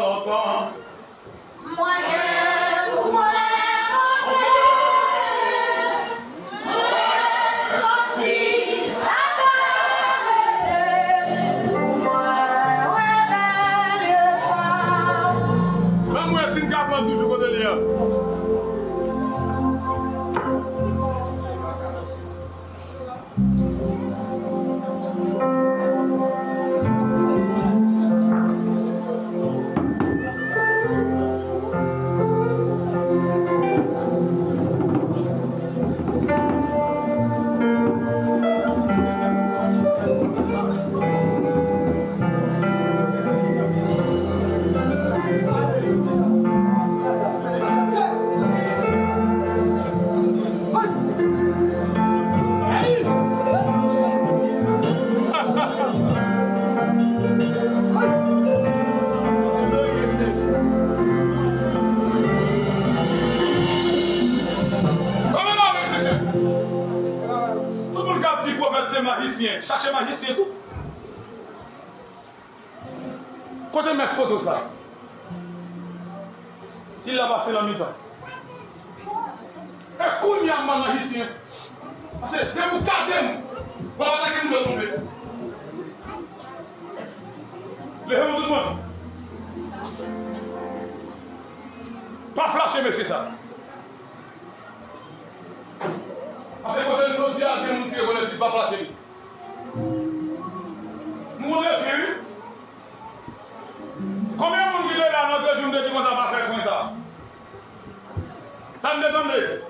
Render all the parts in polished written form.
longtemps. Toujours côté lien. Cherchez magicien tout. Côté mes photos ça. S'il l'a passé la mi-temps. Et combien de magicien? Parce que de vous garder, vous allez attaquer nous de tomber. Les héros tout le monde. Pas flasher, mais c'est ça. Parce que quand elle sortit à des gens qui ne disent pas flasher. Nous on est vu. Combien de gens qui sont là dans 2 jours de qui ne pas faire comme ça? Ça me détendait.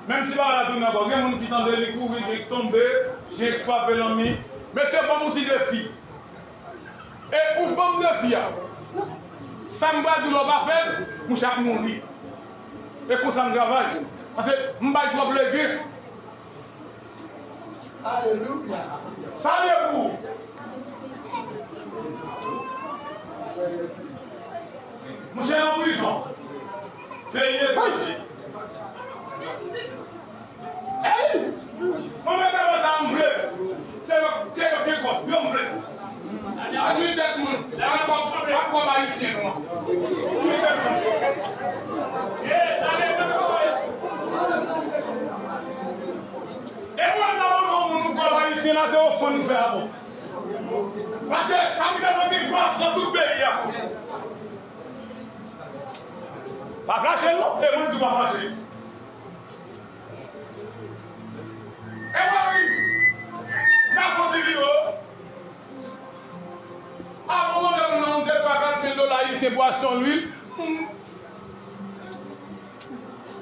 Même si pas la tourne encore, il y a des gens qui tendent les courir, qui tombent, j'ai frappé l'ami. Mais c'est pas mon petit défi. Et pour bon défi, ça me va de l'eau pas faire, je vais mourir. Et pour ça me travaille. Parce que je ne vais pas trop léguer. Alléluia. Salut vous. Monsieur en prison. Payez étranger. Hey! Comment ça en bleu? C'est le pied quoi? Bien bleu. À nuit tête monde. Pas comme haïtien moi. Et moi nous comme haïtien là c'est au fond nous faire bon. Parce que quand il passe dans tout le pays. Pas flasher non, et moi ne pas flasher. Et moi oui, n'a continué. À un moment donné, on a 2 à 4 000 dollars ici pour acheter l'huile.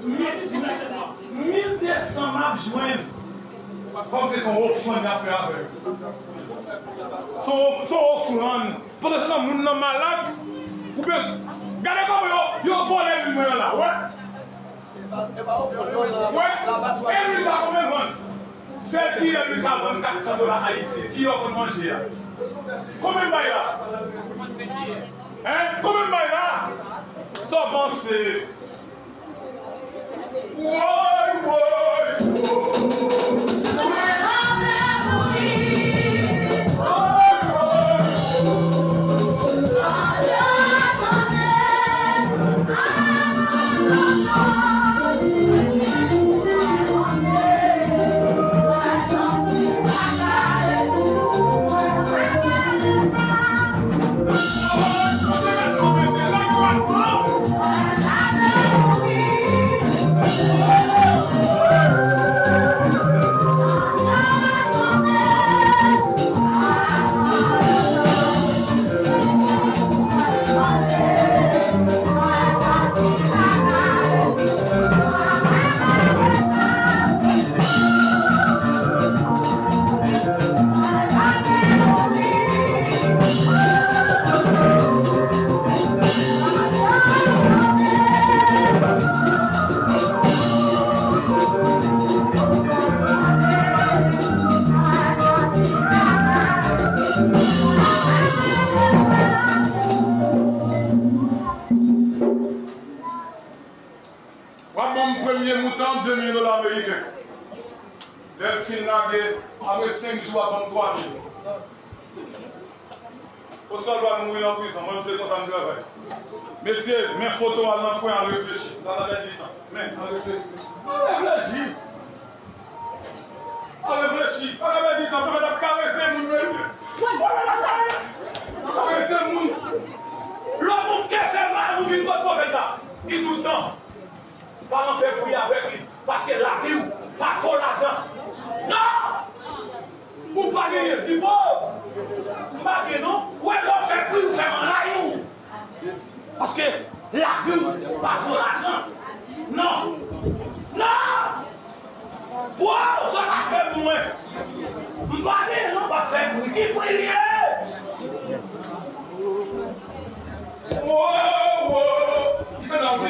1200 maps joindre. Comme c'est son offrande à faire avec. Son offrande. Pendant ce temps, nous sommes malades. Regardez comment ils ont volé le moyen là. Ouais. Et lui, ça combien de vendre? Celle qui a lui ça vendre 400 dollars haïtiens. Qui a pour manger? Combien de bail là? Hein? Combien de bail là? Ça pense. Delphine Nagé, après 5 jours avant 3 000. Oscar doit mourir en prison. Moi, c'est comme ça que je travaille. Messieurs, mes photos à l'emploi à réfléchir. Ça va être du temps. Mais, à réfléchir. À réfléchir. À réfléchir. À réfléchir. Du temps. Peut-être caresser mon monde. Caresser mon monde. L'homme qui fait mal, nous vivons pas avec ça. Il tout le temps. Pas en faire prier avec lui. Parce que la vie, pas faut l'argent. Non! Ou pas gagner, tu vois? Pas gagner, non? Ou alors faire prier ou faire un rayon. Parce que la vie, pas faut l'argent. Non! Non! Wow, ça va faire moins. Pas gagner, non? Pas faire prier. Qui prier? Wow, wow! Il s'est dans le